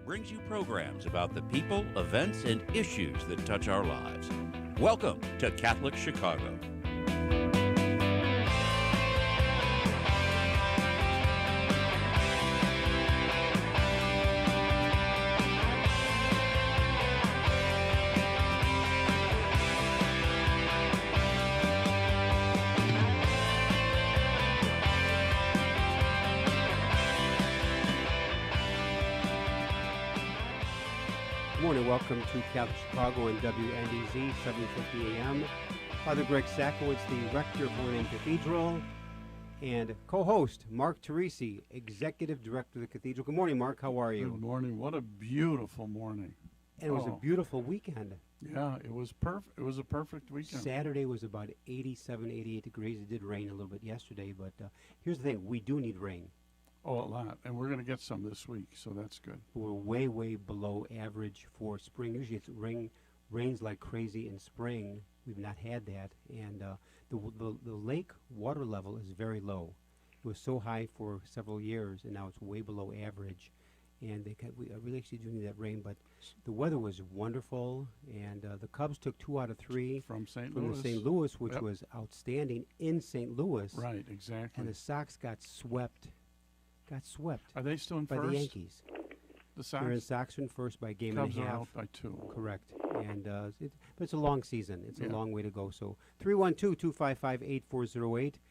brings you programs about the people, events, and issues that touch our lives. Welcome to Catholic Chicago. Good morning. Welcome to Catholic Chicago and WNDZ, 750 AM. Father Greg Sakowitz, the rector of Holy Name Cathedral, and co-host Mark Teresi, executive director of the cathedral. Good morning, Mark. How are you? Good morning. What a beautiful morning. And it was a beautiful weekend. Yeah, it was perfect. It was a perfect weekend. Saturday was about 87, 88 degrees. It did rain a little bit yesterday, but here's the thing. We do need rain. Oh, a lot. And we're going to get some this week, so that's good. We're way, way below average for spring. Usually it's rains like crazy in spring. We've not had that. And the lake water level is very low. It was so high for several years, and now it's way below average. And we really actually do need that rain. But the weather was wonderful, and the Cubs took 2 out of 3 From St. St. Louis, which was outstanding in St. Louis. Right, exactly. And the Sox got swept. Are they still in by first? the Yankees. The Sox? They're in Sox in first by a game Cubs and a half. are out by 2. Correct. And but it's a long season. It's a Yeah. long way to go. So 312-255-8408,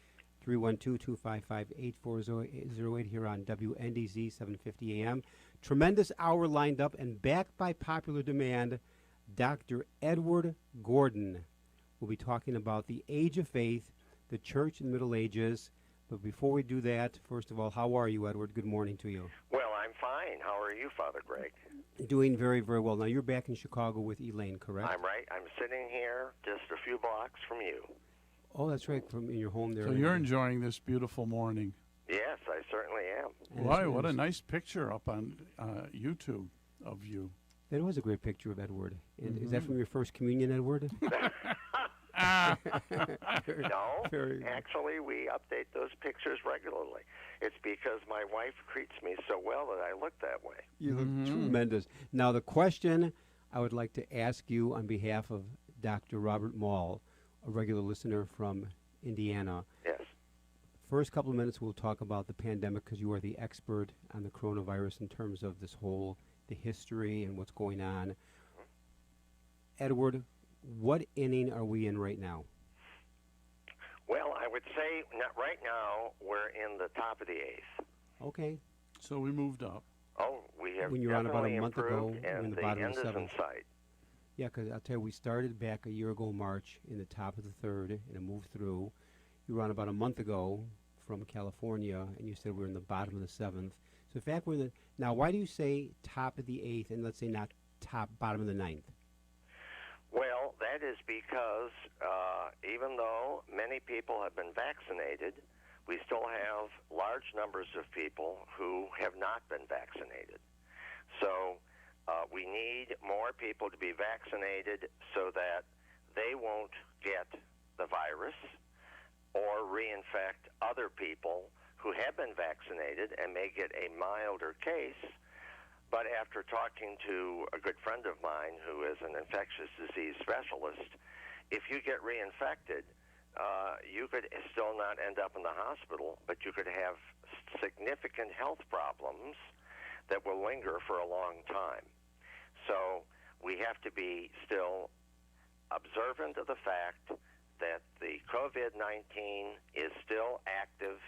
312-255-8408 here on WNDZ 750 AM. Tremendous hour lined up, and backed by popular demand, Dr. Edward Gordon will be talking about the age of faith, the church in the Middle Ages. But before we do that, first of all, how are you, Edward? Good morning to you. Well, I'm fine. How are you, Father Greg? Doing very, very well. Now, you're back in Chicago with Elaine, correct? I'm right. I'm sitting here just a few blocks from you. Oh, that's right, from in your home there. So you're enjoying this beautiful morning. Yes, I certainly am. And Why? What a nice picture up on YouTube of you. That was a great picture of Edward. And is that from your first communion, Edward? No, Very- actually, we update those pictures regularly. It's because my wife treats me so well that I look that way. You look tremendous. Now, the question I would like to ask you on behalf of Dr. Robert Mall, a regular listener from Indiana. Yes. First couple of minutes, we'll talk about the pandemic because you are the expert on the coronavirus in terms of this whole, the history and what's going on. Edward, what inning are we in right now? Well, I would say right now we're in the top of the 8th. Okay. So we moved up. Oh, we have When you were on about a definitely month ago, improved, we're in and the the bottom of end the is in 7th. sight. Yeah, because I'll tell you, we started back a year ago, March, in the top of the 3rd, and it moved through. You were on about a month ago from California, and you said we're in the bottom of the 7th. So in fact, we're in the... Now, why do you say top of the 8th, and let's say not bottom of the 9th? Well, that is because even though many people have been vaccinated, we still have large numbers of people who have not been vaccinated. So we need more people to be vaccinated so that they won't get the virus or reinfect other people who have been vaccinated and may get a milder case. But after talking to a good friend of mine who is an infectious disease specialist, if you get reinfected, you could still not end up in the hospital, but you could have significant health problems that will linger for a long time. So we have to be still observant of the fact that the COVID-19 is still active.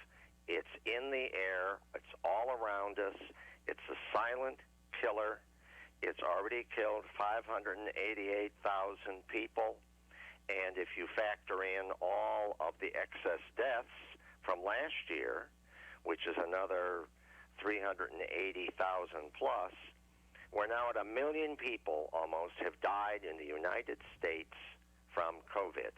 It's in the air. It's all around us. It's a silent killer. It's already killed 588,000 people. And if you factor in all of the excess deaths from last year, which is another 380,000 plus, we're now at 1 million people almost have died in the United States from COVID.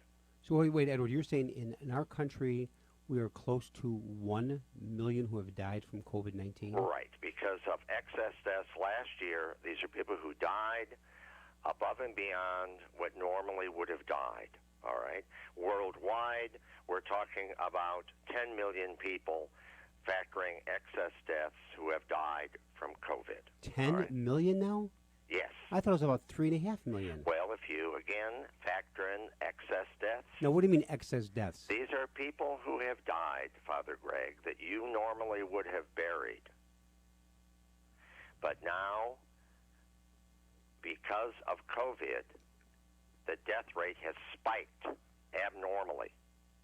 So wait, Edward, you're saying in our country we are close to 1 million who have died from COVID-19? Right, because of excess deaths last year. These are people who died above and beyond what normally would have died, all right? Worldwide, we're talking about 10 million people factoring excess deaths who have died from COVID. 10 million now? Yes. I thought it was about 3.5 million. Well, if you, again, factor in excess deaths. Now, what do you mean excess deaths? These are people who have died, Father Greg, that you normally would have buried. But now, because of COVID, the death rate has spiked abnormally.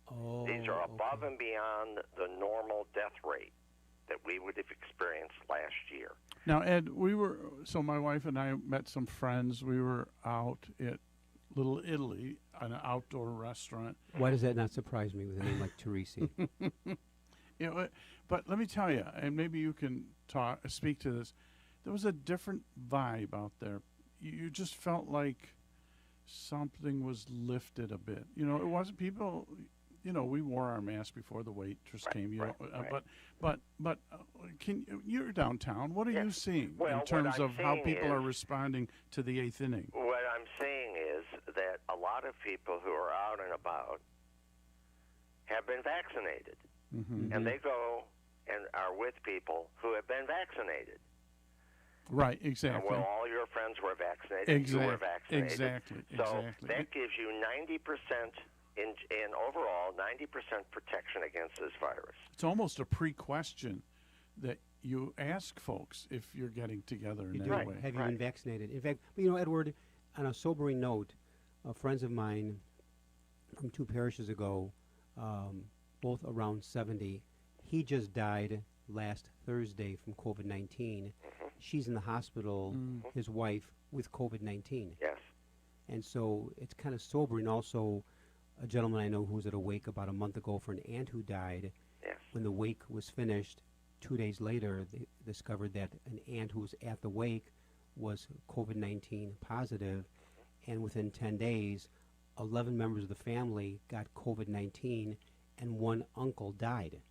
Oh, These are above okay. and beyond the normal death rate that we would have experienced last year. Now, Ed, so my wife and I met some friends. We were out at Little Italy, an outdoor restaurant. Why does that not surprise me with a name like Teresi? But let me tell you, and maybe you can speak to this. There was a different vibe out there. You just felt like something was lifted a bit. You know, it wasn't people. You know, we wore our mask before the waitress came. You know, but you're downtown. What are you seeing in terms of how people are responding to the eighth inning? What I'm seeing is that a lot of people who are out and about have been vaccinated, and they go and are with people who have been vaccinated. Right, exactly. Well, all your friends were vaccinated. You were vaccinated. Exactly. So that gives you 90%. In overall, 90% protection against this virus. It's almost a pre-question that you ask folks if you're getting together in that way. Have you been vaccinated? In fact, you know, Edward, on a sobering note, friends of mine from 2 parishes ago, both around 70, he just died last Thursday from COVID-19. She's in the hospital, his wife, with COVID-19. Yes. And so it's kind of sobering. Also, a gentleman I know who was at a wake about a month ago for an aunt who died. Yes. When the wake was finished, 2 days later, they discovered that an aunt who was at the wake was COVID-19 positive, and within 10 days, 11 members of the family got COVID-19, and 1 uncle died.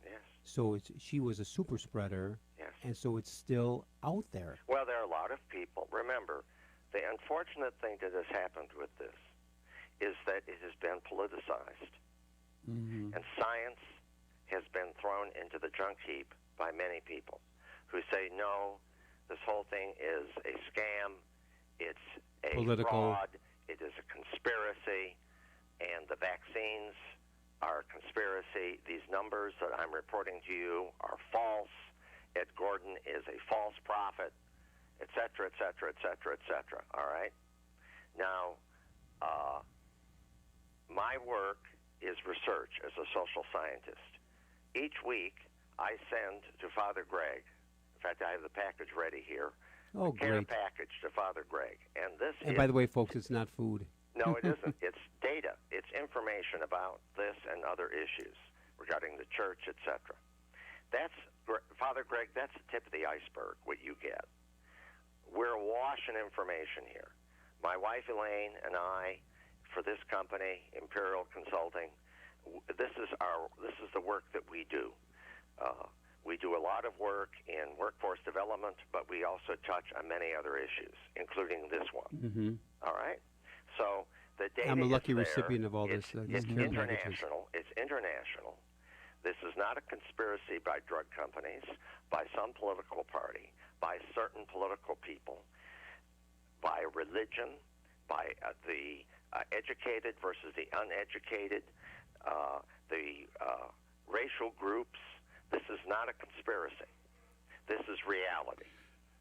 Yes. So she was a super spreader, and so it's still out there. Well, there are a lot of people. Remember, the unfortunate thing that has happened with this is that it has been politicized. And science has been thrown into the junk heap by many people who say, no, this whole thing is a scam, it's a fraud, it is a conspiracy, and the vaccines are a conspiracy. These numbers that I'm reporting to you are false. Ed Gordon is a false prophet, et cetera, et cetera, et cetera, et cetera. All right? Now, my work is research as a social scientist. Each week, I send to Father Greg, in fact, I have the package ready here, a care package to Father Greg. And by the way, folks, it's not food. No, it isn't. It's data. It's information about this and other issues regarding the church, etc. Father Greg, that's the tip of the iceberg, what you get. We're awash in information here. My wife, Elaine, and I, for this company, Imperial Consulting, this is the work that we do. We do a lot of work in workforce development, but we also touch on many other issues, including this one. All right? So the data I'm a lucky is there. recipient of all this. It's international. It's international. This is not a conspiracy by drug companies, by some political party, by certain political people, by religion, by the educated versus the uneducated, the racial groups. This is not a conspiracy. This is reality.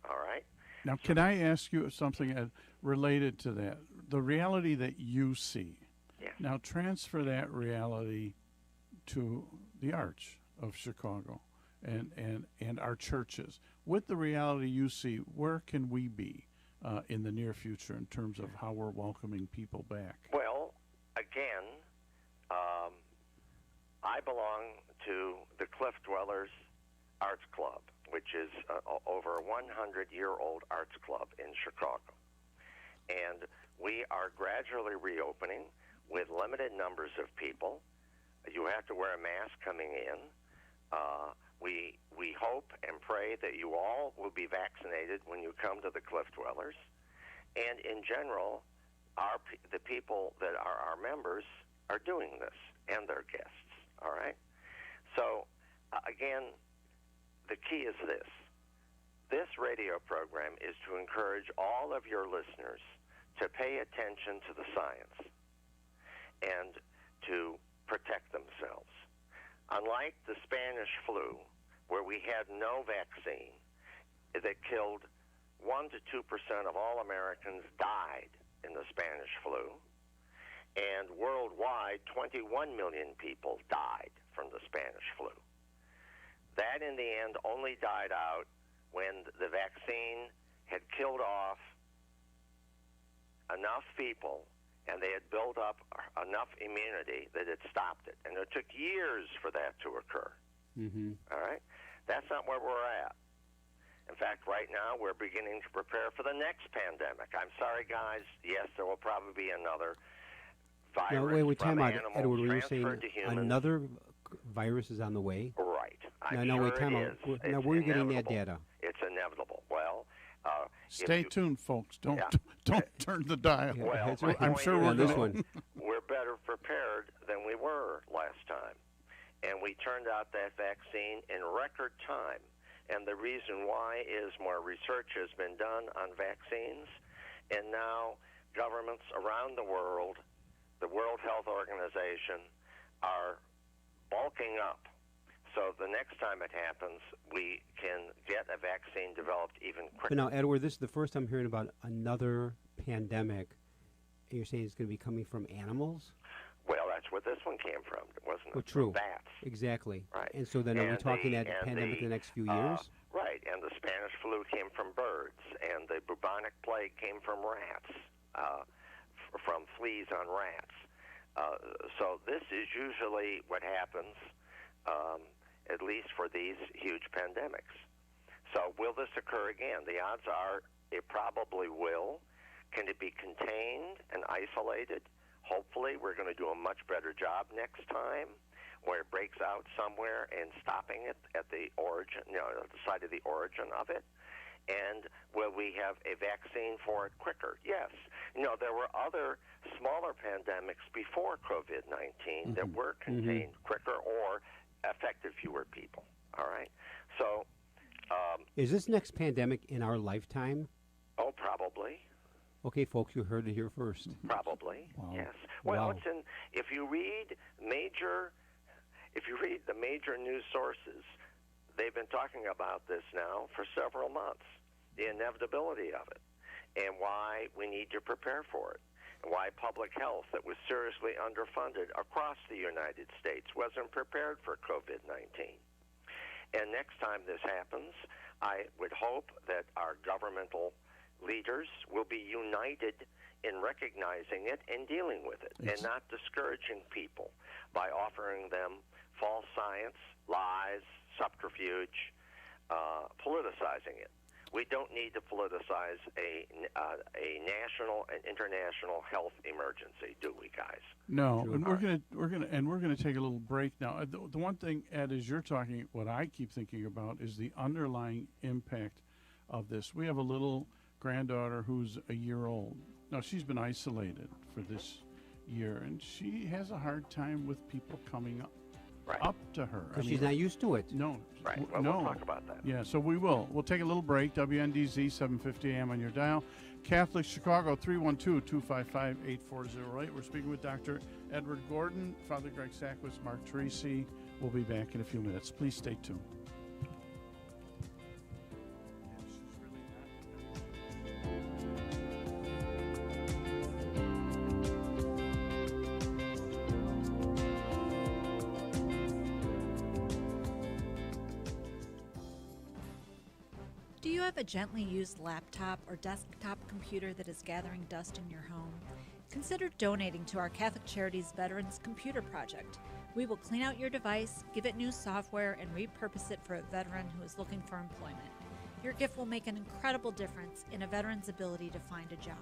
All right? Now, can I ask you something related to that? The reality that you see. Yes. Now, transfer that reality to the Arch of Chicago and our churches. With the reality you see, where can we be in the near future in terms of how we're welcoming people back? Well, again, I belong to the Cliff Dwellers Arts Club, which is over a 100-year-old arts club in Chicago. And we are gradually reopening with limited numbers of people. You have to wear a mask coming in. We hope and pray that you all will be vaccinated when you come to the Cliff Dwellers. And in general, the people that are our members are doing this, and their guests. All right? So Again, the key is this. This radio program is to encourage all of your listeners to pay attention to the science and to protect themselves. Unlike the Spanish flu, where we had no vaccine, that killed 1 to 2% of all Americans died in the Spanish flu, and worldwide, 21 million people died from the Spanish flu. That, in the end, only died out when the vaccine had killed off enough people and they had built up enough immunity that it stopped it. And it took years for that to occur. Mm-hmm. All right? That's not where we're at. In fact, right now, we're beginning to prepare for the next pandemic. I'm sorry, guys. Yes, there will probably be another virus wait, from time out. animals Edward, were you saying transferred to humans. another virus is on the way? Right. I'm No, sure wait, time it out. is. Now, It's where are you getting that inevitable. data? It's inevitable. Well, Stay tuned, folks. Don't Yeah. don't turn the dial. Yeah. Well, That's my right. I'm point sure is we're On this gonna- one. we're better prepared than we were last time. And we turned out that vaccine in record time. And the reason why is more research has been done on vaccines. And now governments around the World Health Organization, are bulking up. So the next time it happens, we can get a vaccine developed even quicker. But now, Edward, this is the first I'm hearing about another pandemic. And you're saying it's going to be coming from animals? Well, that's where this one came from, wasn't it? Well, true. From bats. Exactly. Right. And so then are we And talking the- that and pandemic the, the next few years? Right, and the Spanish flu came from birds, and the bubonic plague came from rats, from fleas on rats. So this is usually what happens, at least for these huge pandemics. So will this occur again? The odds are it probably will. Can it be contained and isolated? Hopefully, we're going to do a much better job next time, where it breaks out somewhere and stopping it at the origin, at the site of the origin of it. And will we have a vaccine for it quicker? Yes. There were other smaller pandemics before COVID-19 that were contained quicker or affected fewer people. All right? So, Is this next pandemic in our lifetime? probably. Okay, folks, you heard it here first. Probably, Wow. yes. Well, Wow. if you read the major news sources, they've been talking about this now for several months, the inevitability of it, and why we need to prepare for it, and why public health that was seriously underfunded across the United States wasn't prepared for COVID-19. And next time this happens, I would hope that our governmental leaders will be united in recognizing it and dealing with it, and not discouraging people by offering them false science, lies, subterfuge, politicizing it. We don't need to politicize a national and international health emergency, do we, guys? No, True. and we're gonna take a little break now. The one thing, Ed, as you're talking, what I keep thinking about is the underlying impact of this. We have a little granddaughter who's a year old. Now, she's been isolated for this year, and she has a hard time with people coming Right. up to her. Because she's not used to it. No. Right. Well, no. we'll talk about that. Yeah, so we will. We'll take a little break. WNDZ 750 AM on your dial. Catholic Chicago 312-255-8408. We're speaking with Dr. Edward Gordon, Father Greg Sackwitz, Mark Tracy. We'll be back in a few minutes. Please stay tuned. Do you have a gently used laptop or desktop computer that is gathering dust in your home? Consider donating to our Catholic Charities Veterans Computer Project. We will clean out your device, give it new software, and repurpose it for a veteran who is looking for employment. Your gift will make an incredible difference in a veteran's ability to find a job.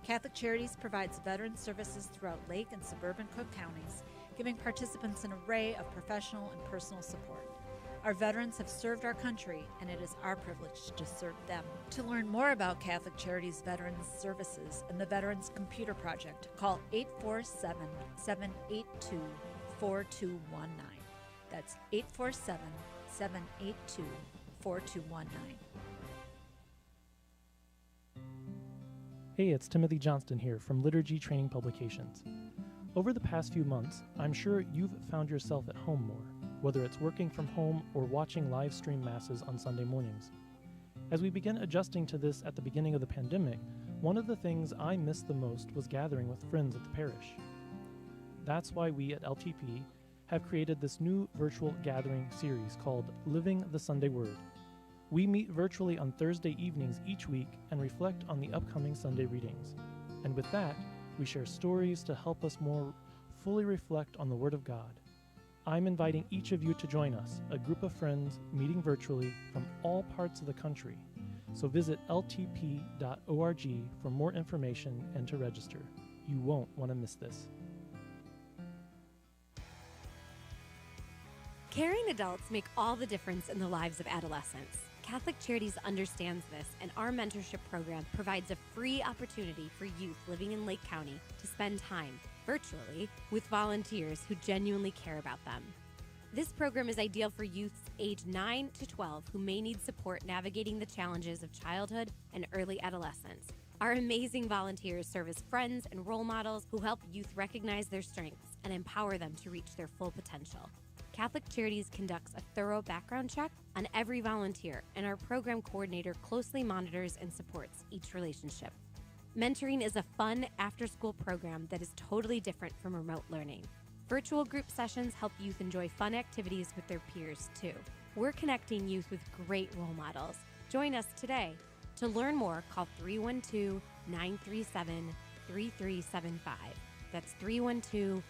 Catholic Charities provides veteran services throughout Lake and suburban Cook counties, giving participants an array of professional and personal support. Our veterans have served our country, and it is our privilege to serve them. To learn more about Catholic Charities Veterans Services and the Veterans Computer Project, call 847-782-4219. That's 847 782 4219. Hey, it's Timothy Johnston here from Liturgy Training Publications. Over the past few months, I'm sure you've found yourself at home more, whether it's working from home or watching live stream masses on Sunday mornings. As we began adjusting to this at the beginning of the pandemic, one of the things I missed the most was gathering with friends at the parish. That's why we at LTP have created this new virtual gathering series called Living the Sunday Word. We meet virtually on Thursday evenings each week and reflect on the upcoming Sunday readings. And with that, we share stories to help us more fully reflect on the Word of God. I'm inviting each of you to join us, a group of friends meeting virtually from all parts of the country. So visit ltp.org for more information and to register. You won't want to miss this. Caring adults make all the difference in the lives of adolescents. Catholic Charities understands this, and our mentorship program provides a free opportunity for youth living in Lake County to spend time, virtually, with volunteers who genuinely care about them. This program is ideal for youths age 9 to 12 who may need support navigating the challenges of childhood and early adolescence. Our amazing volunteers serve as friends and role models who help youth recognize their strengths and empower them to reach their full potential. Catholic Charities conducts a thorough background check on every volunteer, and our program coordinator closely monitors and supports each relationship. Mentoring is a fun after-school program that is totally different from remote learning. Virtual group sessions help youth enjoy fun activities with their peers, too. We're connecting youth with great role models. Join us today. To learn more, call 312-937-3375. That's 312-937-3375.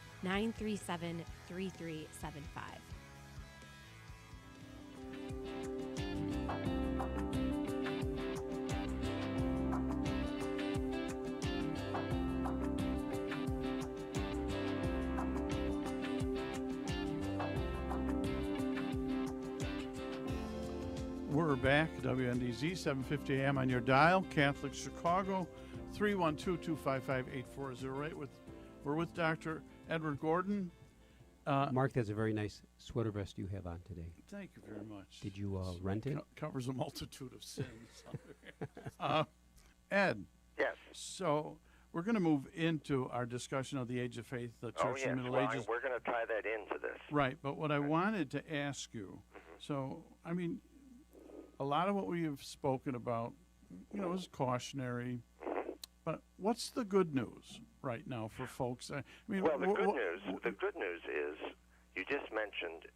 We're back, WNDZ, 750 AM on your dial, Catholic Chicago, 312-255-8408. We're with Dr. Edward Gordon. Mark, that's a very nice sweater vest you have on today. Thank you very much. Did you rent it? Covers a multitude of sins. Ed. Yes. So we're going to move into our discussion of the age of faith, the Church in the Middle Ages. We're going to tie that into this. Right, but what I wanted to ask you, so, I mean, a lot of what we have spoken about, is cautionary, but what's the good news right now for folks? I mean, well, the good news is you just mentioned,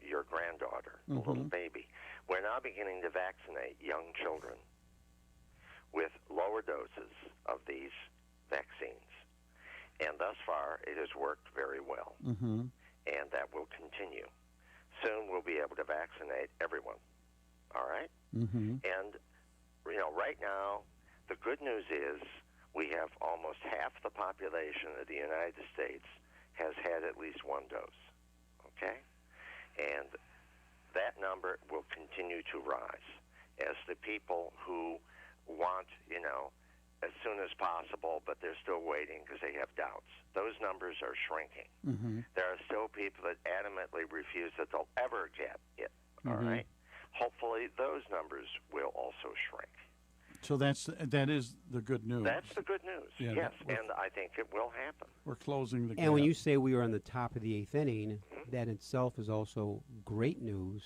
your granddaughter, the little baby. We're now beginning to vaccinate young children with lower doses of these vaccines, and thus far it has worked very well, and that will continue. Soon we'll be able to vaccinate everyone. All right? And, right now, the good news is we have almost half the population of the United States has had at least one dose. Okay? And that number will continue to rise as the people who want, as soon as possible, but they're still waiting because they have doubts. Those numbers are shrinking. There are still people that adamantly refuse that they'll ever get it. All right? Hopefully, those numbers will also shrink. So that is the good news. That's the good news, yes, and I think it will happen. We're closing the gap. And when you say we are on the top of the 8th inning, that itself is also great news.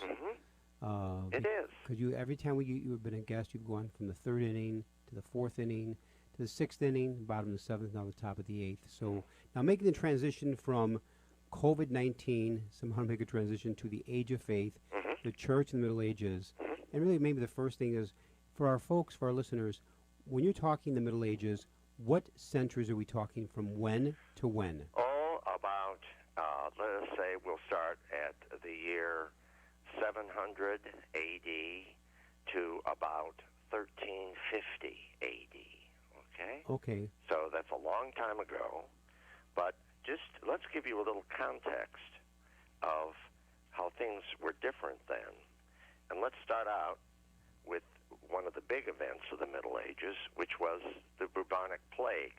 It is. Because every time you've been a guest, you've gone from the 3rd inning to the 4th inning to the 6th inning, bottom of the 7th, now the top of the 8th. So now making the transition from COVID-19, somehow make a transition to the age of faith, the church in the Middle Ages. And really maybe the first thing is, for our folks, for our listeners, when you're talking the Middle Ages, what centuries are we talking from when to when? Oh, about, let us say we'll start at the year 700 A.D. to about 1350 A.D., okay? Okay. So that's a long time ago, but just let's give you a little context of how things were different then. And let's start out with one of the big events of the Middle Ages, which was the bubonic plague.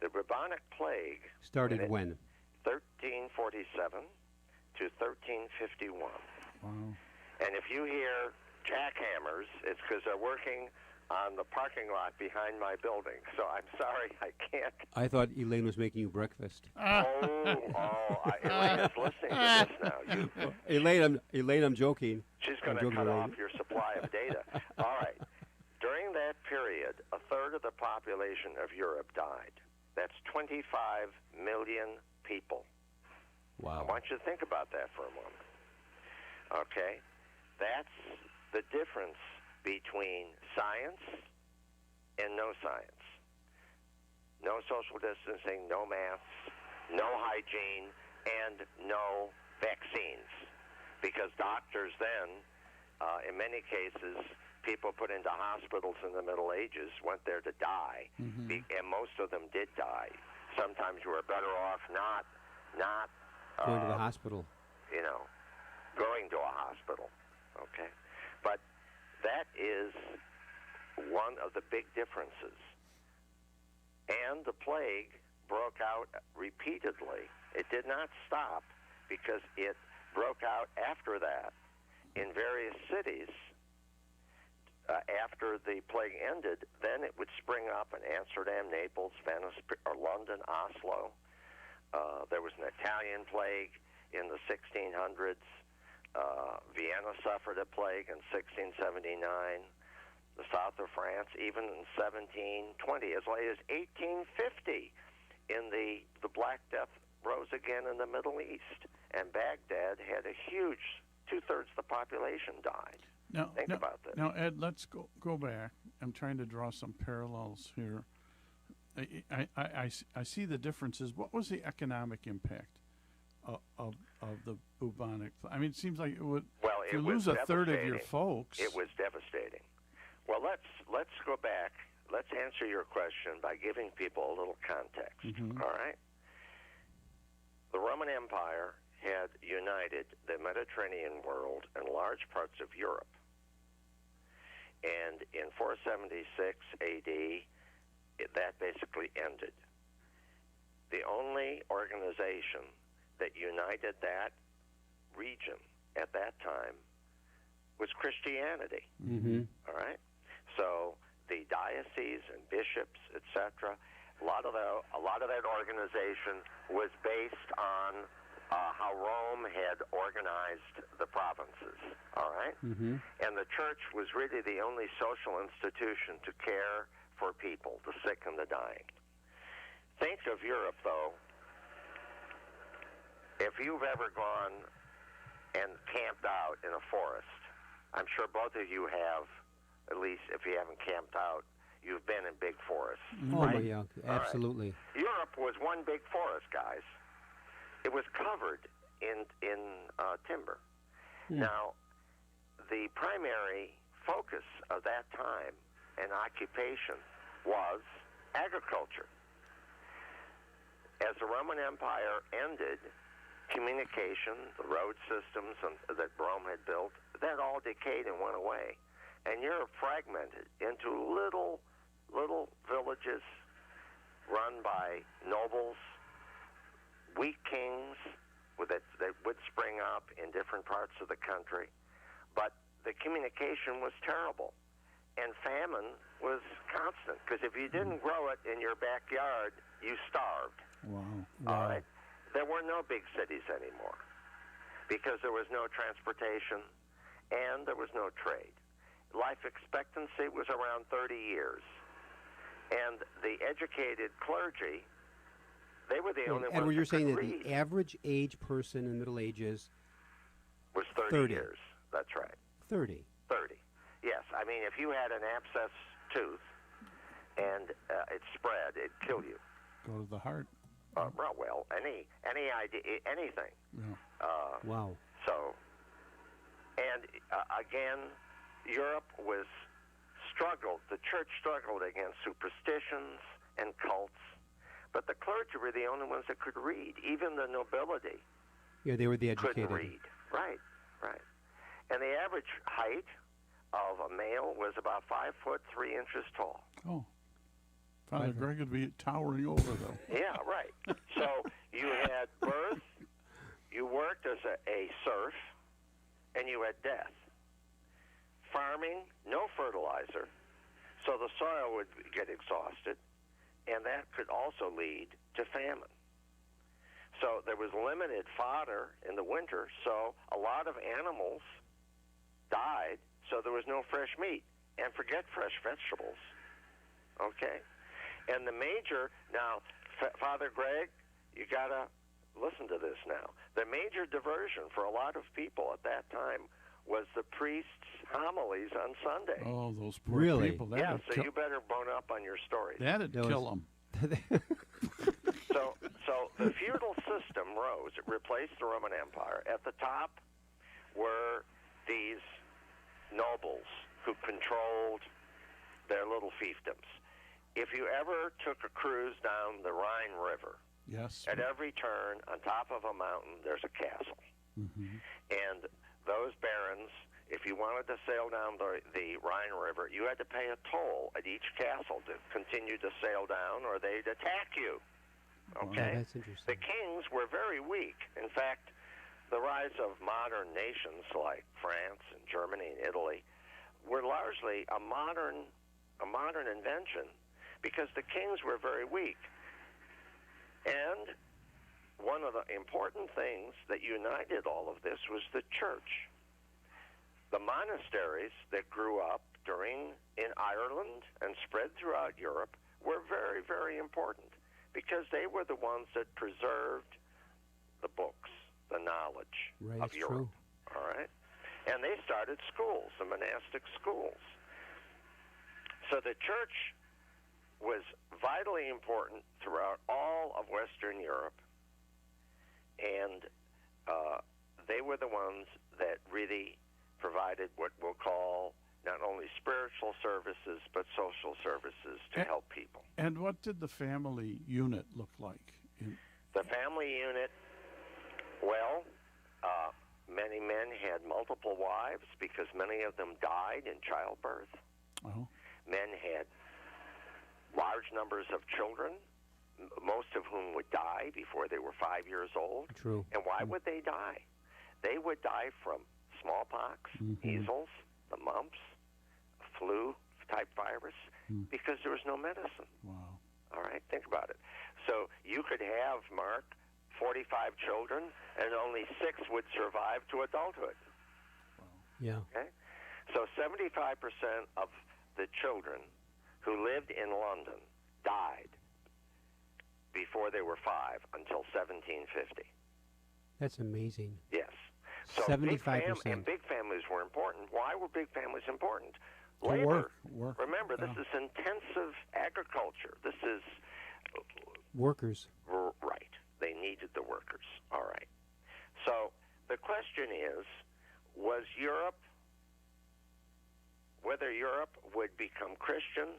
The bubonic plague started when? 1347 to 1351. Wow. And if you hear jackhammers, it's because they're working on the parking lot behind my building. So I'm sorry, I can't. I thought Elaine was making you breakfast. Elaine is listening to this now. Elaine, I'm joking. She's going to cut off your supply of data. All right. During that period, a third of the population of Europe died. That's 25 million people. Wow. I want you to think about that for a moment. Okay? That's the difference between science and no science. No social distancing, no masks, no hygiene, and no vaccines. Because doctors then, in many cases, people put into hospitals in the Middle Ages went there to die, and most of them did die. Sometimes you were better off not Going to the hospital. Going to a hospital. Okay? But that is one of the big differences. And the plague broke out repeatedly. It did not stop because it broke out after that in various cities. After the plague ended, then it would spring up in Amsterdam, Naples, Venice, or London, Oslo. There was an Italian plague in the 1600s. Vienna suffered a plague in 1679. The south of France, even in 1720, as late as 1850, in the Black Death rose again in the Middle East, and Baghdad had a huge 2/3 of the population died. Now, Think about this. Now, Ed, let's go back. I'm trying to draw some parallels here. I see the differences. What was the economic impact of the bubonic? I mean, it seems like it would. Well, if you lose a third of your folks, it was devastating. Well, let's go back. Let's answer your question by giving people a little context. All right. The Roman Empire had united the Mediterranean world and large parts of Europe. And in 476 A.D., that basically ended. The only organization that united that region at that time was Christianity. All right? So the dioceses and bishops, etc., a lot of that organization was based on how Rome had organized the provinces, all right? And the church was really the only social institution to care for people, the sick and the dying. Think of Europe, though. If you've ever gone and camped out in a forest, I'm sure both of you have, at least if you haven't camped out, you've been in big forests, right? Yeah, absolutely. Right. Europe was one big forest, guys. It was covered in timber. Now, the primary focus of that time and occupation was agriculture. As the Roman Empire ended, communication, the road systems that Rome had built, that all decayed and went away. And Europe fragmented into little villages run by nobles, weak kings that would spring up in different parts of the country. But the communication was terrible. And famine was constant, because if you didn't grow it in your backyard, you starved. Wow. All right? There were no big cities anymore because there was no transportation and there was no trade. Life expectancy was around 30 years. And the educated clergy, they were the only ones Edward, you're that could saying that read. the average age person in the Middle Ages Was 30 years. That's right. 30. 30. Yes. I mean, if you had an abscess tooth and it spread, it'd kill you. Go to the heart. Well, any idea, anything. Yeah. Wow. So, and again, Europe struggled. The church struggled against superstitions and cults, but the clergy were the only ones that could read. Even the nobility Yeah, they were the educated. couldn't read. Right. And the average height of a male was about 5'3" tall. Oh. Father Greg would be towering over, though. Yeah, right. So you had birth, you worked as a serf, and you had death. Farming, no fertilizer, so the soil would get exhausted, and that could also lead to famine. So there was limited fodder in the winter, so a lot of animals died, so there was no fresh meat. And forget fresh vegetables, okay? And the major, now, Father Greg, you got to listen to this now. The major diversion for a lot of people at that time was the priest's homilies on Sunday. Oh, those poor Really? people. Yeah, so you better bone up on your stories. That'd kill them. So the feudal system rose. It replaced the Roman Empire. At the top were these nobles who controlled their little fiefdoms. If you ever took a cruise down the Rhine River, Yes. at every turn on top of a mountain, there's a castle. Mm-hmm. And those barons, if you wanted to sail down the Rhine River, you had to pay a toll at each castle to continue to sail down, or they'd attack you. Okay? Oh, that's interesting. The kings were very weak. In fact, the rise of modern nations like France and Germany and Italy were largely a modern invention because the kings were very weak. And one of the important things that united all of this was the church. The monasteries that grew up in Ireland and spread throughout Europe were very, very important because they were the ones that preserved the books, the knowledge Right, of it's Europe. true. All right? And they started schools, the monastic schools. So the church was vitally important throughout all of Western Europe, and they were the ones that really provided what we'll call not only spiritual services but social services to help people. And what did the family unit look like? The family unit, well, many men had multiple wives because many of them died in childbirth. Oh. Men had large numbers of children, most of whom would die before they were 5 years old. True. And why would they die? They would die from smallpox, measles, the mumps, flu-type virus, because there was no medicine. Wow. All right, think about it. So you could have, Mark, 45 children, and only 6 would survive to adulthood. Yeah. Okay? So 75% of the children who lived in London died before they were 5 until 1750. That's amazing. Yes. So 75%. And big families were important. Why were big families important? To Labor. work. Remember, this Yeah. is intensive agriculture. This is Workers. right. They needed the workers. All right. So the question is, was Europe, whether Europe would become Christian?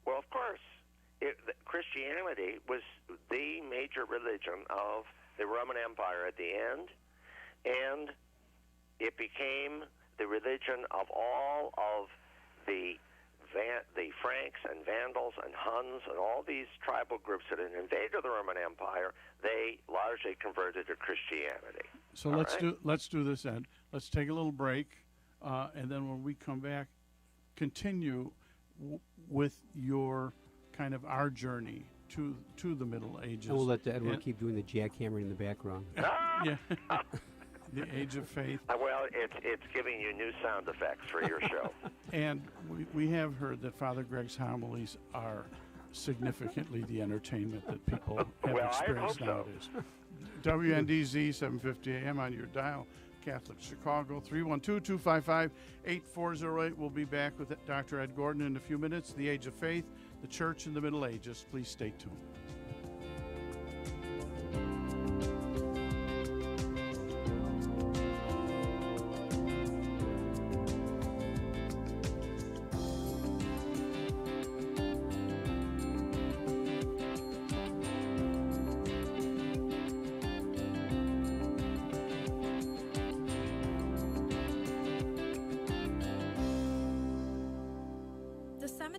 Well, of course. Christianity was the major religion of the Roman Empire at the end, and it became the religion of all of the Franks and Vandals and Huns and all these tribal groups that had invaded the Roman Empire. They largely converted to Christianity. So All let's right? do this, Ed. Let's take a little break, and then when we come back, continue with your kind of our journey to the Middle Ages. And we'll let Edward And- keep doing the jackhammering in the background. Yeah. The Age of Faith. Well, it's giving you new sound effects for your show. And we have heard that Father Greg's homilies are significantly the entertainment that people have Well, I experienced hope so. nowadays. WNDZ 750 AM on your dial. Catholic Chicago 312-255-8408. We'll be back with Dr. Ed Gordon in a few minutes. The Age of Faith, the Church in the Middle Ages. Please stay tuned.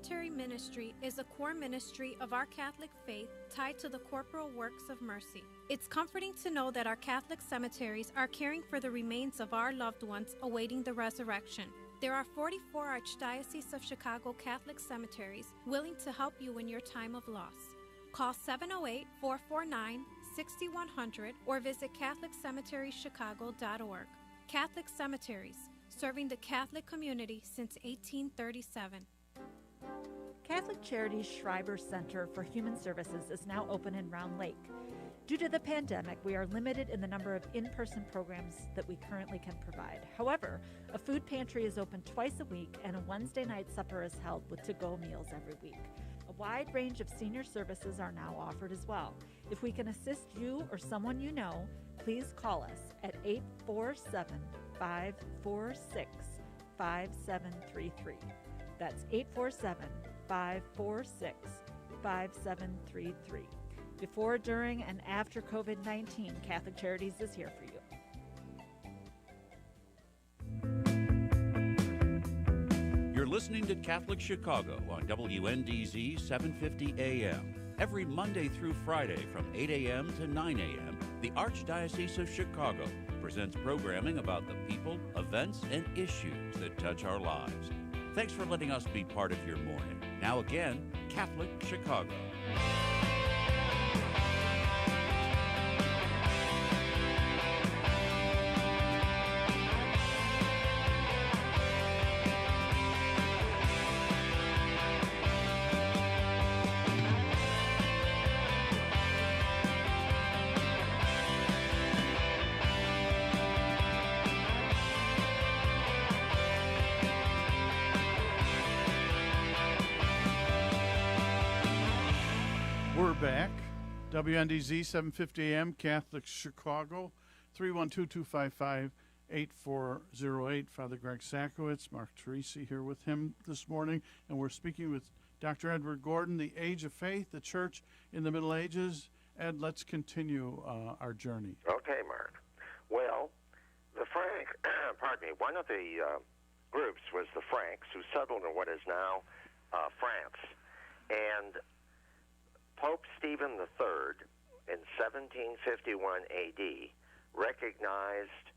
cemetery ministry is a core ministry of our Catholic faith tied to the corporal works of mercy. It's comforting to know that our Catholic cemeteries are caring for the remains of our loved ones awaiting the resurrection. There are 44 Archdiocese of Chicago Catholic cemeteries willing to help you in your time of loss. Call 708-449-6100 or visit CatholicCemeteryChicago.org. Catholic Cemeteries, serving the Catholic community since 1837. Catholic Charities Schreiber Center for Human Services is now open in Round Lake. Due to the pandemic, we are limited in the number of in-person programs that we currently can provide. However, a food pantry is open twice a week, and a Wednesday night supper is held with to-go meals every week. A wide range of senior services are now offered as well. If we can assist you or someone you know, please call us at 847-546-5733. That's 847-546-5733. Before, during, and after COVID-19, Catholic Charities is here for you. You're listening to Catholic Chicago on WNDZ 750 AM. Every Monday through Friday from 8 a.m. to 9 a.m., the Archdiocese of Chicago presents programming about the people, events, and issues that touch our lives. Thanks for letting us be part of your morning. Now again, Catholic Chicago. We're back. WNDZ 750 AM, Catholic Chicago, 312-255-8408. Father Greg Sakowicz, Mark Teresi here with him this morning, and we're speaking with Dr. Edward Gordon, The Age of Faith, the Church in the Middle Ages. Ed, let's continue our journey. Okay, Mark. Well, the one of the groups was the Franks, who settled in what is now France. And Pope Stephen III, in 1751 AD, recognized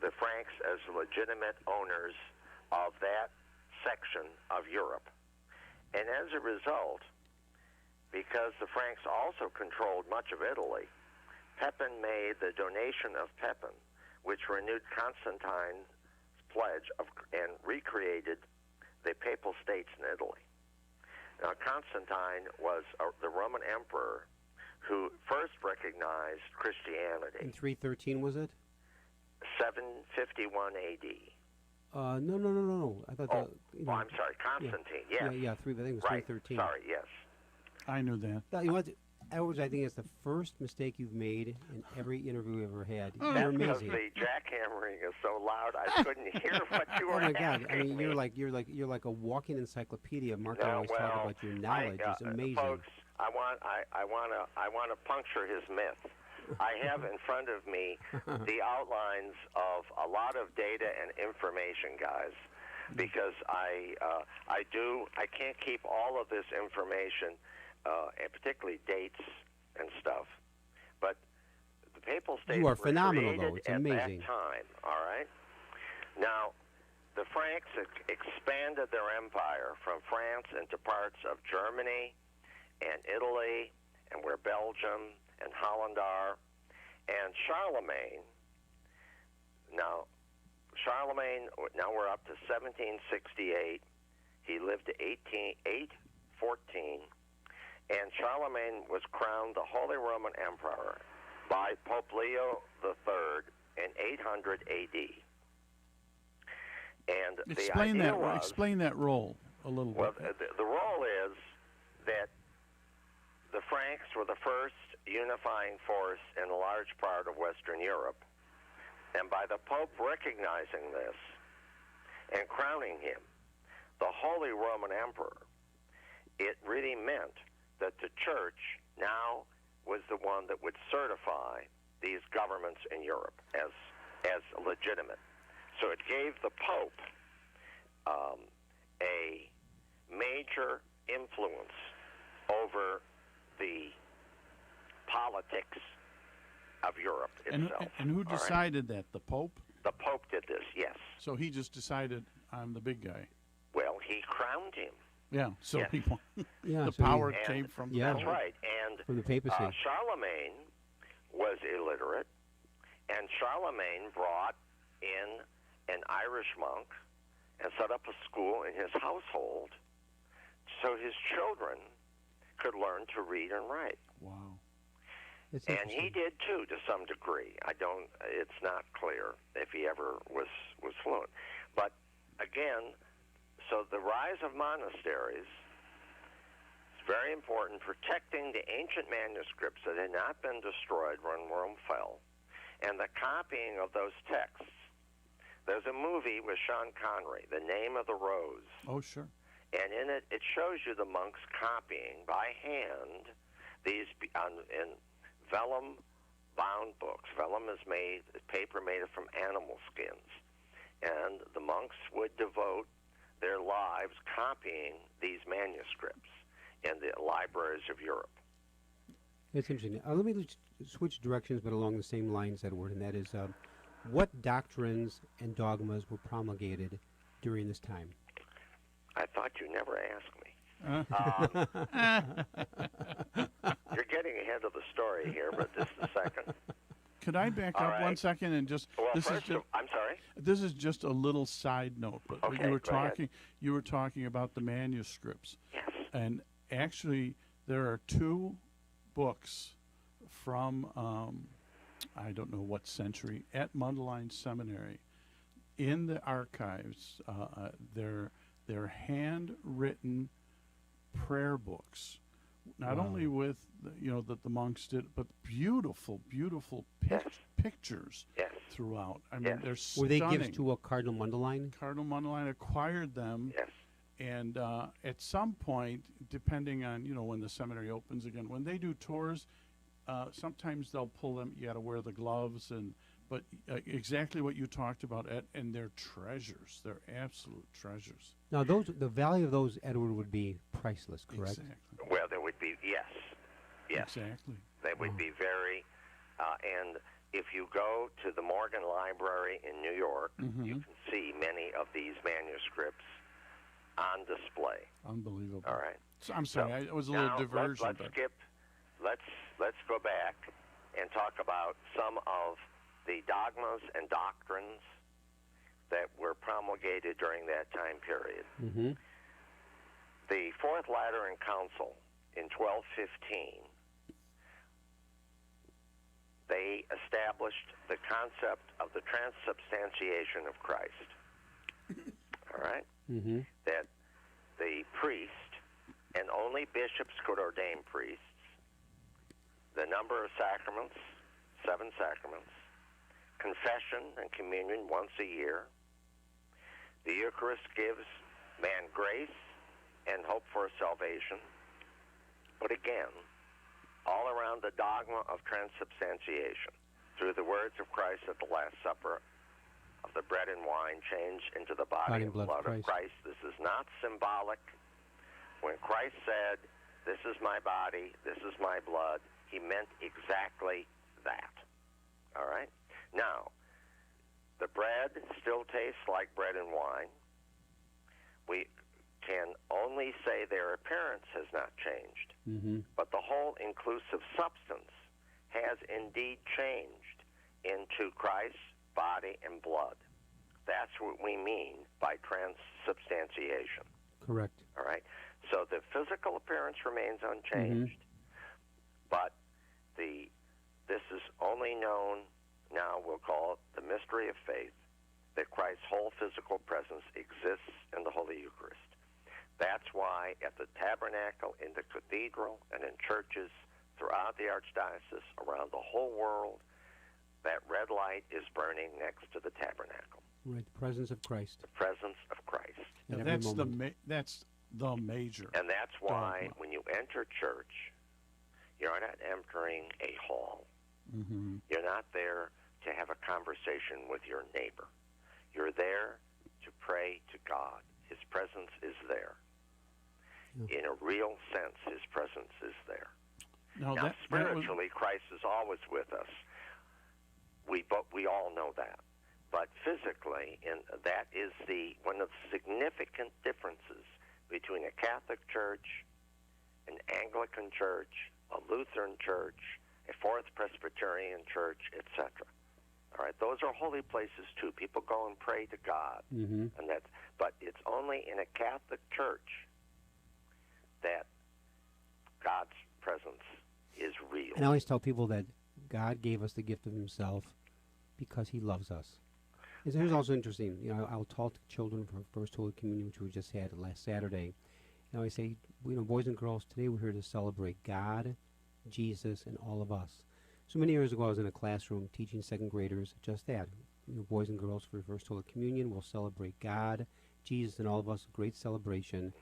the Franks as legitimate owners of that section of Europe. And as a result, because the Franks also controlled much of Italy, Pepin made the donation of Pepin, which renewed Constantine's pledge and recreated the Papal States in Italy. Now, Constantine was the Roman emperor who first recognized Christianity. In 313, was it? 751 A.D. No. I thought I'm sorry, Constantine, yeah. yes. Yeah, I think it was Right, 313. sorry, yes. I knew that. You know what? Edwards, I think it's the first mistake you've made in every interview we've ever had. You're That's because amazing. the jackhammering is so loud I couldn't hear what you were Oh my God! asking I mean, me. you're like a walking encyclopedia. Mark and I always talk about your knowledge. It's amazing. Folks, I want to puncture his myth. I have in front of me the outlines of a lot of data and information, guys, because I can't keep all of this information, and particularly dates and stuff. But the Papal States You are were phenomenal, created though. It's at amazing. that time. All right. Now, the Franks expanded their empire from France into parts of Germany and Italy, and where Belgium and Holland are. And Charlemagne, now we're up to 1768. He lived to 814, and Charlemagne was crowned the Holy Roman Emperor by Pope Leo III in 800 A.D. And Explain that role a little bit. Well, the role is that the Franks were the first unifying force in a large part of Western Europe. And by the Pope recognizing this and crowning him the Holy Roman Emperor, it really meant that the Church now was the one that would certify these governments in Europe as legitimate. So it gave the Pope a major influence over the politics of Europe itself. And who all right? decided that? The Pope? The Pope did this, yes. So he just decided, I'm the big guy. Well, he crowned him. Yeah, so Yes. he Yeah, the so power And came from Yeah. That's the Pope. right. And from the papacy. Charlemagne was illiterate, and Charlemagne brought in an Irish monk and set up a school in his household so his children could learn to read and write. Wow. It's And he interesting. did too, to some degree. It's not clear if he ever was fluent. But again, so the rise of monasteries is very important, protecting the ancient manuscripts that had not been destroyed when Rome fell, and the copying of those texts. There's a movie with Sean Connery, The Name of the Rose. Oh, sure. And in it, it shows you the monks copying by hand these in vellum-bound books. Vellum is paper made from animal skins. And the monks would devote their lives copying these manuscripts in the libraries of Europe. It's interesting. Let me switch directions, but along the same lines, Edward, and that is, what doctrines and dogmas were promulgated during this time? I thought you never asked me. You're getting ahead of the story here, but just a second. Could I back All up right. 1 second and just Well, this is first, just I'm sorry. this is just a little side note, but Okay, you were go ahead. talking about the manuscripts. Yes. And actually there are 2 books from I don't know what century at Mundelein Seminary in the archives. They're handwritten prayer books, not Wow. only with that the monks did, but beautiful Yes. pictures Yes. throughout. I mean, Yes. they're Were stunning. they gifts to a Cardinal Mundelein? Cardinal Mundelein acquired them, Yes. and at some point, depending on when the seminary opens again, when they do tours, sometimes they'll pull them. You got to wear the gloves, but exactly what you talked about, Ed, and they're treasures. They're absolute treasures. Now, the value of those, Edward, would be priceless, correct? Exactly. Well, there would be, yes. Yes. Exactly. They would be very, and if you go to the Morgan Library in New York, you can see many of these manuscripts on display. Unbelievable. All right. So, I'm sorry, it was a little Now, diversion, let's but skip. Let's go back and talk about some of the dogmas and doctrines that were promulgated during that time period. Mm-hmm. The Fourth Lateran Council in 1215, they established the concept of the transubstantiation of Christ. All right? Mm-hmm. That the priest, and only bishops could ordain priests, the number of sacraments, 7 sacraments, confession and communion once a year. The Eucharist gives man grace and hope for salvation. But again, all around the dogma of transubstantiation, through the words of Christ at the Last Supper, of the bread and wine changed into the body and blood of Christ. This is not symbolic. When Christ said, "This is my body, this is my blood," he meant exactly that. All right? Now, the bread still tastes like bread and wine. We can only say their appearance has not changed. Mm-hmm. But the whole inclusive substance has indeed changed into Christ's body and blood. That's what we mean by transubstantiation. Correct. All right? So the physical appearance remains unchanged, but this is only known now, we'll call it the mystery of faith, that Christ's whole physical presence exists in the Holy Eucharist. That's why at the tabernacle, in the cathedral, and in churches throughout the archdiocese, around the whole world, that red light is burning next to the tabernacle. Right, the presence of Christ. The presence of Christ. In And every that's moment. that's the major. And that's why dogma. when you enter church, you're not entering a hall. Mm-hmm. You're not there to have a conversation with your neighbor. You're there to pray to God. His presence is there. in a real sense, His presence is there. No, Now, spiritually, Christ is always with us. We all know that. But physically, that is one of the significant differences between a Catholic church, an Anglican church, a Lutheran church, a Fourth Presbyterian church, etc. All right, those are holy places too. People go and pray to God, and but it's only in a Catholic church that God's presence is real. And I always tell people that God gave us the gift of Himself because He loves us. And here's also interesting. I'll talk to children for First Holy Communion, which we just had last Saturday. And I say, boys and girls, today we're here to celebrate God, Jesus, and all of us. So many years ago, I was in a classroom teaching second graders just that. Boys and girls for First Holy Communion will celebrate God, Jesus, and all of us. A great celebration.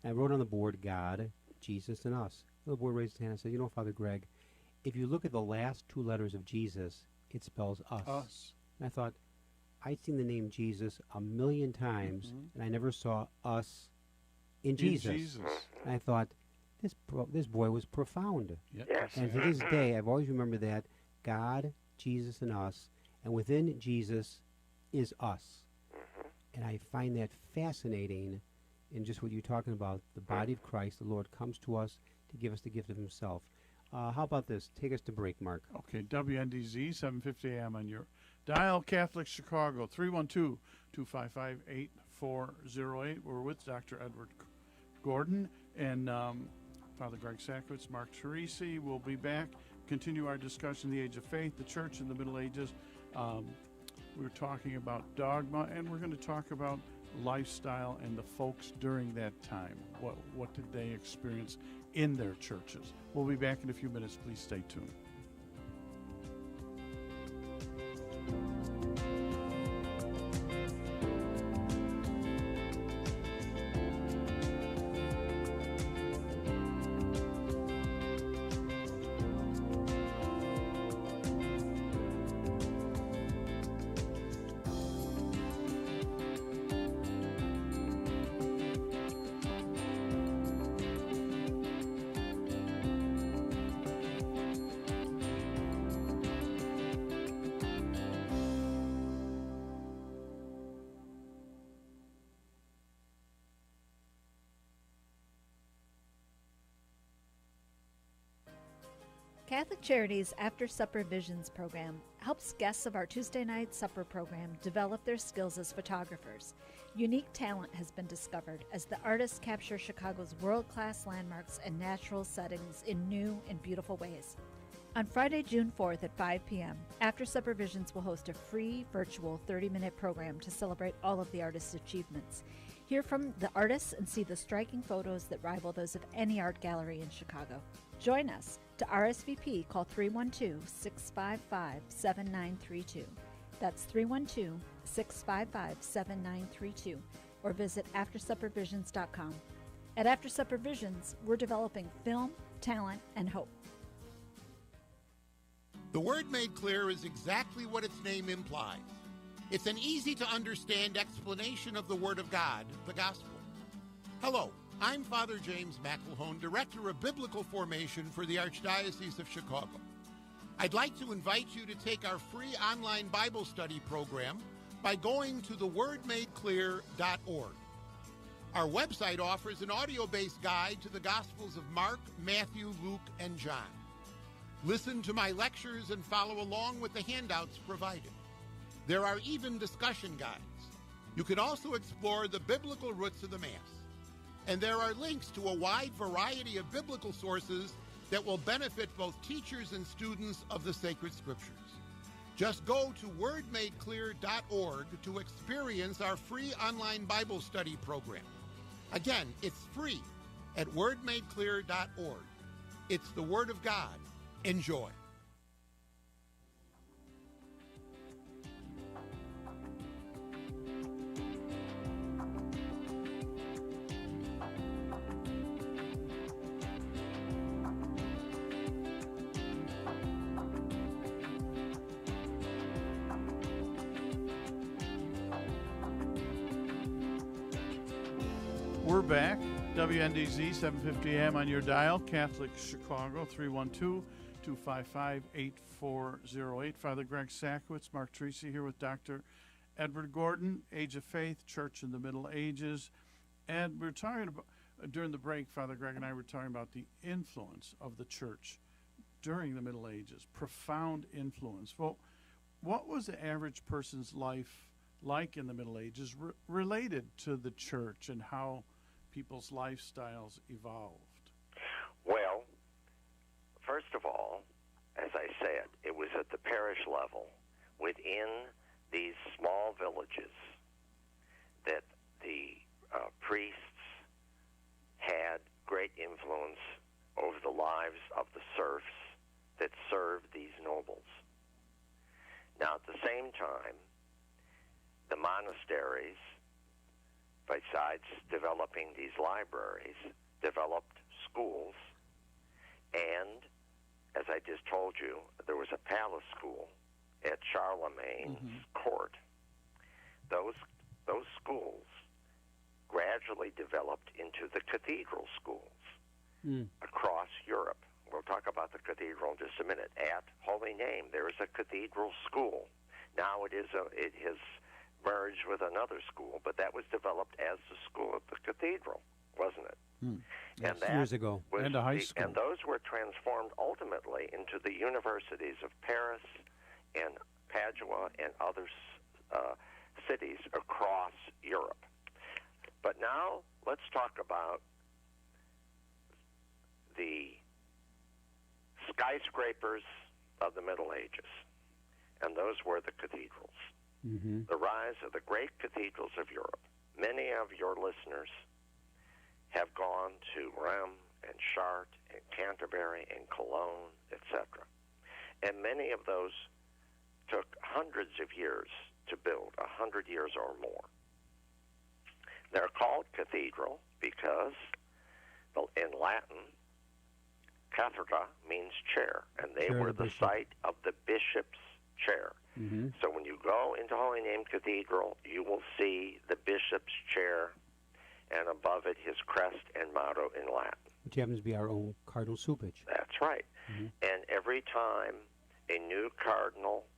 And I wrote on the board, God, Jesus, and us. The boy raised his hand and said, Father Greg, if you look at the last two letters of Jesus, it spells us. Us. And I thought, I'd seen the name Jesus a million times, and I never saw us in Jesus. And I thought, this boy was profound. Yes. And to this day, I've always remembered that God, Jesus, and us, and within Jesus is us. And I find that fascinating in just what you're talking about. The body of Christ, the Lord, comes to us to give us the gift of Himself. How about this? Take us to break, Mark. Okay, WNDZ, 750 AM on your dial. Catholic Chicago, 312-255-8408. We're with Dr. Edward Gordon and Father Greg Sakowicz, Mark Teresi. We'll be back, continue our discussion, the age of faith, the church in the Middle Ages. We're talking about dogma, and we're going to talk about lifestyle and the folks during that time. What did they experience in their churches? We'll be back in a few minutes. Please stay tuned. Catholic Charities After Supper Visions program helps guests of our Tuesday night supper program develop their skills as photographers. Unique talent has been discovered as the artists capture Chicago's world-class landmarks and natural settings in new and beautiful ways. On Friday, June 4th at 5 p.m., After Supper Visions will host a free virtual 30-minute program to celebrate all of the artists' achievements. Hear from the artists and see the striking photos that rival those of any art gallery in Chicago. Join us. To RSVP, call 312-655-7932. That's 312-655-7932. Or visit AfterSupperVisions.com. At After Supper Visions, we're developing film, talent, and hope. The Word Made Clear is exactly what its name implies. It's an easy-to-understand explanation of the Word of God, the Gospel. Hello, I'm Father James McElhone, Director of Biblical Formation for the Archdiocese of Chicago. I'd like to invite you to take our free online Bible study program by going to thewordmadeclear.org. Our website offers an audio-based guide to the Gospels of Mark, Matthew, Luke, and John. Listen to my lectures and follow along with the handouts provided. There are even discussion guides. You can also explore the biblical roots of the Mass. And there are links to a wide variety of biblical sources that will benefit both teachers and students of the sacred scriptures. Just go to wordmadeclear.org to experience our free online Bible study program. Again, it's free at wordmadeclear.org. It's the Word of God. Enjoy. We're back. WNDZ 750 AM on your dial, Catholic Chicago, 312-255-8408. Father Greg Sakowicz, Mark Tracy here with Dr. Edward Gordon, Age of Faith, Church in the Middle Ages. And we're talking about, during the break, Father Greg and I were talking about the influence of the church during the Middle Ages, profound influence. Well, what was the average person's life like in the Middle Ages related to the church and how people's lifestyles evolved? Well, first of all, as I said, it was at the parish level within these small villages that the priests had great influence over the lives of the serfs that served these nobles. Now, at the same time, the monasteries, besides developing these libraries, developed schools, and, as I just told you, there was a palace school at Charlemagne's court. Those schools gradually developed into the cathedral schools across Europe. We'll talk about the cathedral in just a minute. At Holy Name, there is a cathedral school. Now it has merged with another school, but that was developed as the school at the cathedral, wasn't it? Yes, years ago. And a high school. And those were transformed ultimately into the universities of Paris and Padua and other cities across Europe. But now let's talk about the skyscrapers of the Middle Ages, and those were the cathedrals. The rise of the great cathedrals of Europe. Many of your listeners have gone to Rheims and Chartres and Canterbury and Cologne, etc. And many of those took hundreds of years to build, 100 years or more. They're called cathedral because in Latin, cathedra means chair, and they were the site of the bishop's chair. So when you go into Holy Name Cathedral, you will see the bishop's chair, and above it his crest and motto in Latin. Which happens to be our own Cardinal Supich. That's right. And every time a new cardinal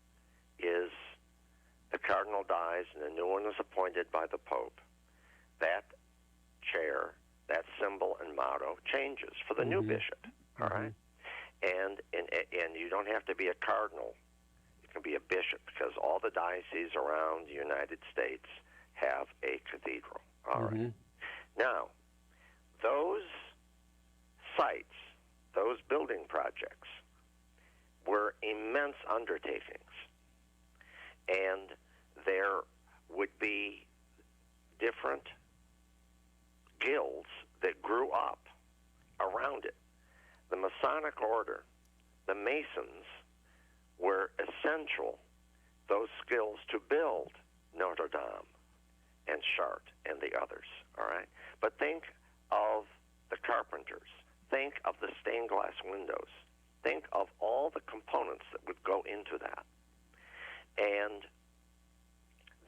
the cardinal dies and a new one is appointed by the Pope, that chair, that symbol and motto changes for the new bishop. All right? And you don't have to be a cardinal. You can be a bishop, because all the dioceses around the United States have a cathedral. All right. Now, those sites, those building projects, were immense undertakings. And there would be different guilds that grew up around it. The Masonic order, the Masons, were essential, those skills, to build Notre Dame and Chartres and the others, all right? But think of the carpenters. Think of the stained glass windows. Think of all the components that would go into that. And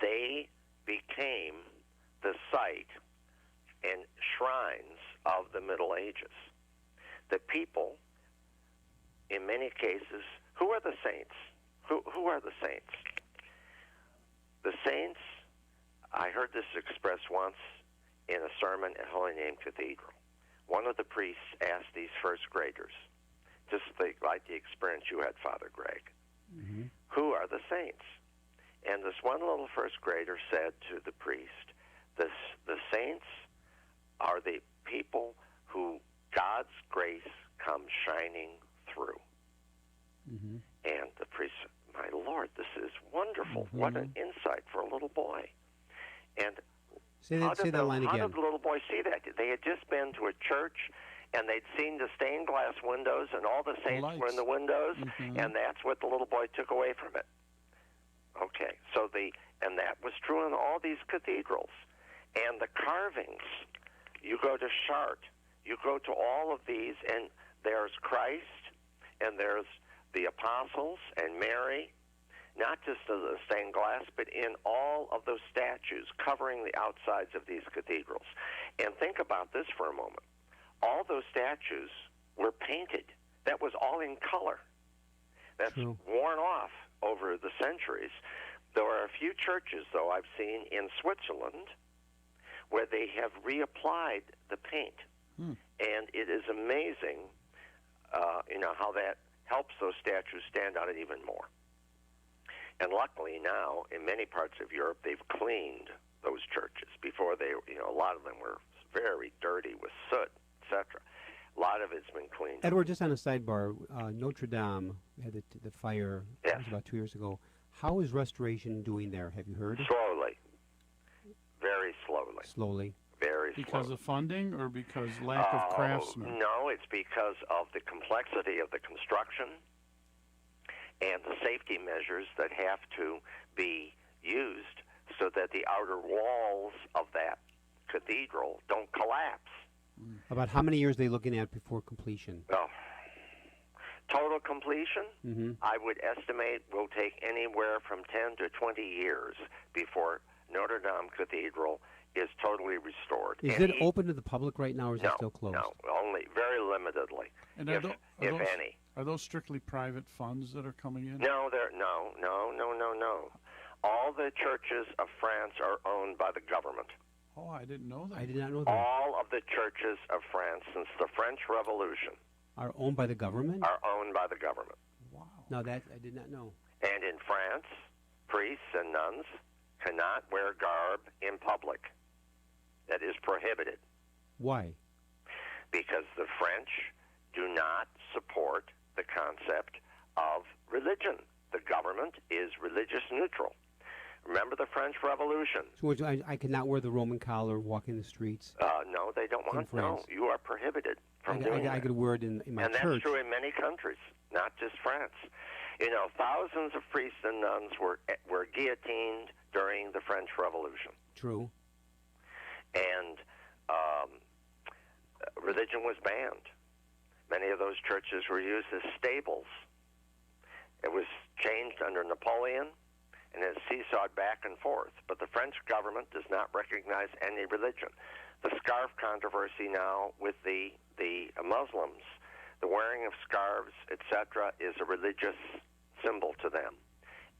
they became the site and shrines of the Middle Ages. The people, in many cases, who are the saints? Who are the saints? The saints, I heard this expressed once in a sermon at Holy Name Cathedral. One of the priests asked these first graders, just like the experience you had, Father Greg, who are the saints? And this one little first grader said to the priest, the saints are the people who God's grace comes shining through. And the priest said, my Lord, this is wonderful. What an insight for a little boy. And say that line again. How did the little boy see that? They had just been to a church, and they'd seen the stained glass windows, and all the saints were in the windows, and that's what the little boy took away from it. Okay, and that was true in all these cathedrals. And the carvings, you go to Chartres, you go to all of these, and there's Christ, and there's the apostles, and Mary. not just of the stained glass, but in all of those statues covering the outsides of these cathedrals. And think about this for a moment. All those statues were painted. That was all in color. That's True. worn off over the centuries. There are a few churches, though, I've seen in Switzerland where they have reapplied the paint. And it is amazing, how that helps those statues stand out even more. And luckily now, in many parts of Europe, they've cleaned those churches. Before they, a lot of them were very dirty with soot, etc. A lot of it's been cleaned. Edward, just on a sidebar, Notre Dame had the fire Yes. that was about 2 years ago. How is restoration doing there? Have you heard? Slowly. Very slowly. Slowly. Very Because slowly. of funding or because lack of craftsmen? No, it's because of the complexity of the construction and the safety measures that have to be used so that the outer walls of that cathedral don't collapse. About how many years are they looking at before completion? Oh. Total completion, Mm-hmm. I would estimate, will take anywhere from 10 to 20 years before Notre Dame Cathedral is totally restored. Is And it open to the public right now, or is it still closed? No, only very limitedly, And if any. Are those strictly private funds that are coming in? No, no. All the churches of France are owned by the government. Oh, I didn't know that. I did not know that. All of the churches of France since the French Revolution Are owned by the government? are owned by the government. Wow. No, that I did not know. And in France, priests and nuns cannot wear garb in public. That is prohibited Why? because the French do not support the concept of religion. The government is religious neutral. Remember the French Revolution? So I could not wear the Roman collar, walk in the streets. No, they don't want. No, France. you are prohibited from doing I that. could wear it in my And church. that's true in many countries, not just France. Thousands of priests and nuns were guillotined during the French Revolution, True. and religion was banned. Many of those churches were used as stables. It was changed under Napoleon, and it seesawed back and forth. But the French government does not recognize any religion. The scarf controversy now with the Muslims, the wearing of scarves, etc., is a religious symbol to them.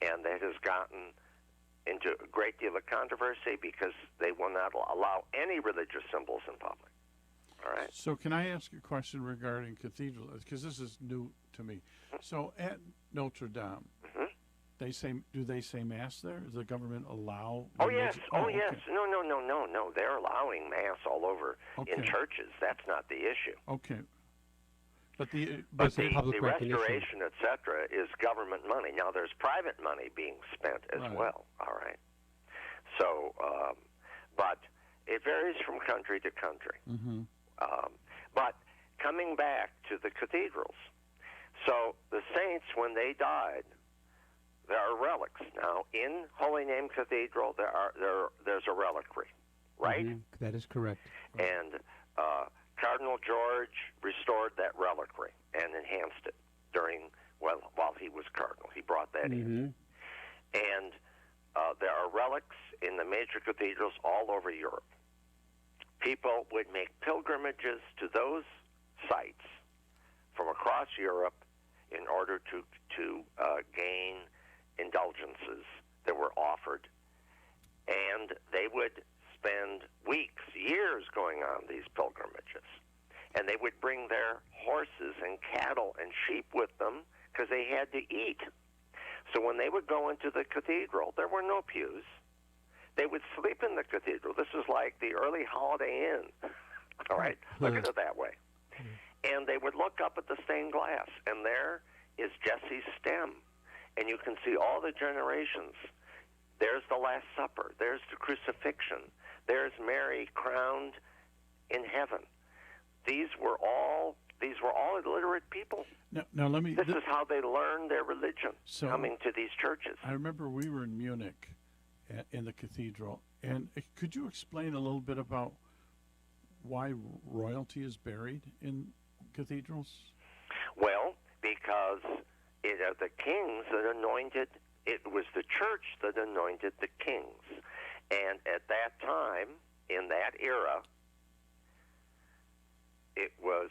And that has gotten into a great deal of controversy because they will not allow any religious symbols in public. All right? So can I ask a question regarding cathedrals? Because this is new to me. So at Notre Dame, do they say Mass there? Does the government allow? Oh, yes. religion- Oh, okay. yes. No. They're allowing Mass all over in Okay. churches. That's not the issue. Okay. But the But the the public recognition. restoration, et cetera, is government money. Now, there's private money being spent as Right. well, all right? So, but it varies from country to country. Mhm. But coming back to the cathedrals, so the saints, when they died, there are relics. Now, in Holy Name Cathedral, there's a reliquary, right? Mhm. That is correct. And Cardinal George restored that reliquary and enhanced it while he was cardinal. He brought that in. And there are relics in the major cathedrals all over Europe. People would make pilgrimages to those sites from across Europe in order to gain indulgences that were offered. And they would spend weeks, years going on these pilgrimages. And they would bring their horses and cattle and sheep with them because they had to eat. So when they would go into the cathedral, there were no pews. They would sleep in the cathedral. This is like the early Holiday Inn. All right? Look at it that way. And they would look up at the stained glass, and there is Jesse's stem. And you can see all the generations. There's the Last Supper. There's the crucifixion. There's Mary crowned in heaven. These were all illiterate people. Now let me. This is how they learned their religion, So- coming to these churches. I remember we were in Munich in the cathedral, and could you explain a little bit about why royalty is buried in cathedrals? Well, because it are the kings that anointed it was the church that anointed the kings. And at that time, in that era, it was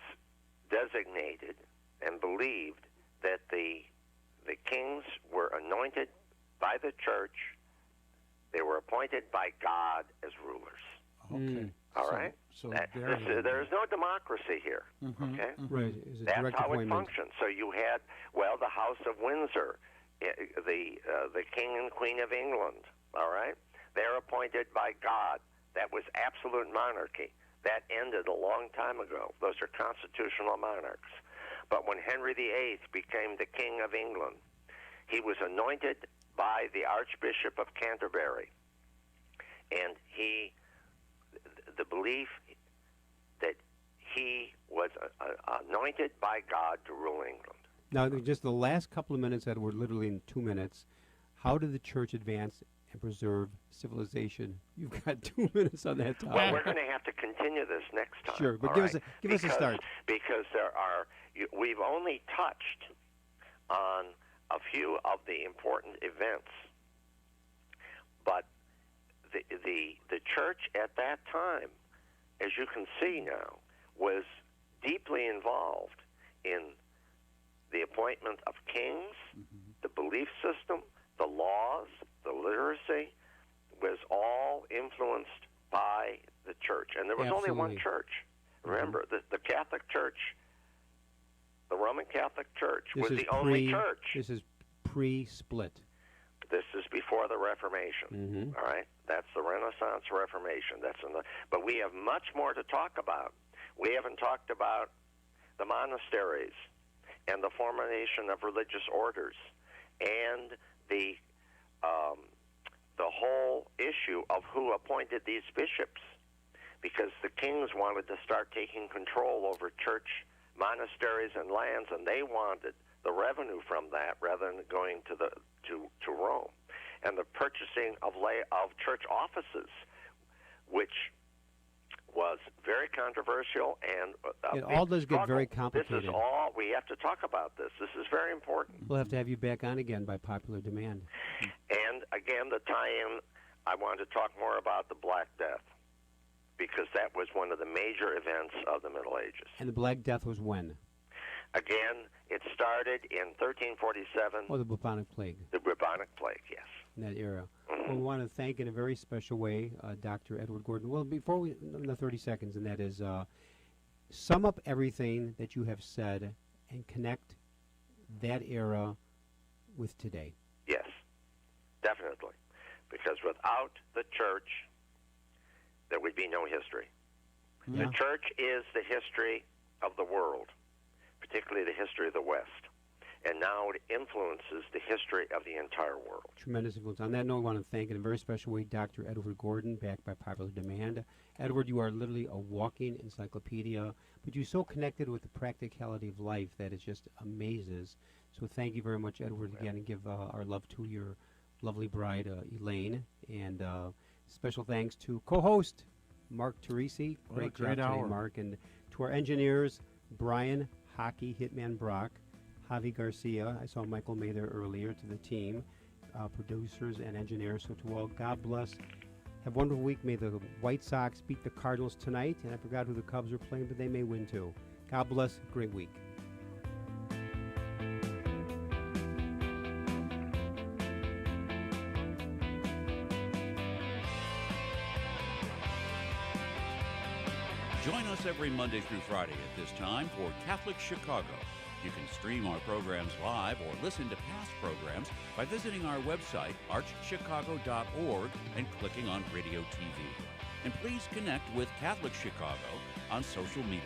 designated and believed that the kings were anointed by the church. They were appointed by God as rulers. Okay. All right? So there's no democracy here. Okay? Right. Is it That's direct how appointment? it functions. So you had, the House of Windsor, the King and Queen of England, all right? They're appointed by God. That was absolute monarchy. That ended a long time ago. Those are constitutional monarchs. But when Henry VIII became the King of England, he was anointed by the Archbishop of Canterbury. And the belief that he was anointed by God to rule England. Now, just the last couple of minutes, Edward, literally in 2 minutes, how did the church advance and preserve civilization? You've got 2 minutes on that topic. Well, we're going to have to continue this next time. Sure, but give us a start. Because we've only touched on a few of the important events, but the church at that time, as you can see now, was deeply involved in the appointment of kings, the belief system, the laws, the literacy, was all influenced by the church. And there was only one church. Remember, the Catholic Church, the Roman Catholic Church, was the only church. This is pre-split. This is before the Reformation, all right? That's the Renaissance Reformation. But we have much more to talk about. We haven't talked about the monasteries and the formation of religious orders and the whole issue of who appointed these bishops, because the kings wanted to start taking control over church monasteries and lands, and they wanted the revenue from that rather than going to Rome, and the purchasing of church offices, which was very controversial, and it all does get very complicated. This is all we have to talk about. This is very important. We'll have to have you back on again by popular demand. And again, the tie-in, I want to talk more about the Black Death, because that was one of the major events of the Middle Ages. And the Black Death was when? Again, it started in 1347. Oh, the bubonic plague. The bubonic plague, yes. In that era. Well, we want to thank in a very special way Dr. Edward Gordon. Well, before we, another 30 seconds, and that is sum up everything that you have said and connect that era with today. Yes, definitely. Because without the church, there would be no history. Yeah. The church is the history of the world, particularly the history of the West. And now it influences the history of the entire world. Tremendous influence. On that note, I want to thank in a very special way Dr. Edward Gordon, backed by popular demand. Edward, you are literally a walking encyclopedia, but you're so connected with the practicality of life that it just amazes. So thank you very much, Edward, again, and give our love to your lovely bride, Elaine. And special thanks to co-host Mark Teresi. Great job today, Mark. And to our engineers, Brian Hockey Hitman Brock, Javi Garcia. I saw Michael May there earlier. To the team, producers and engineers. So to all, God bless. Have a wonderful week. May the White Sox beat the Cardinals tonight. And I forgot who the Cubs are playing, but they may win too. God bless. Great week. Join us every Monday through Friday at this time for Catholic Chicago. You can stream our programs live or listen to past programs by visiting our website, archchicago.org, and clicking on Radio TV. And please connect with Catholic Chicago on social media.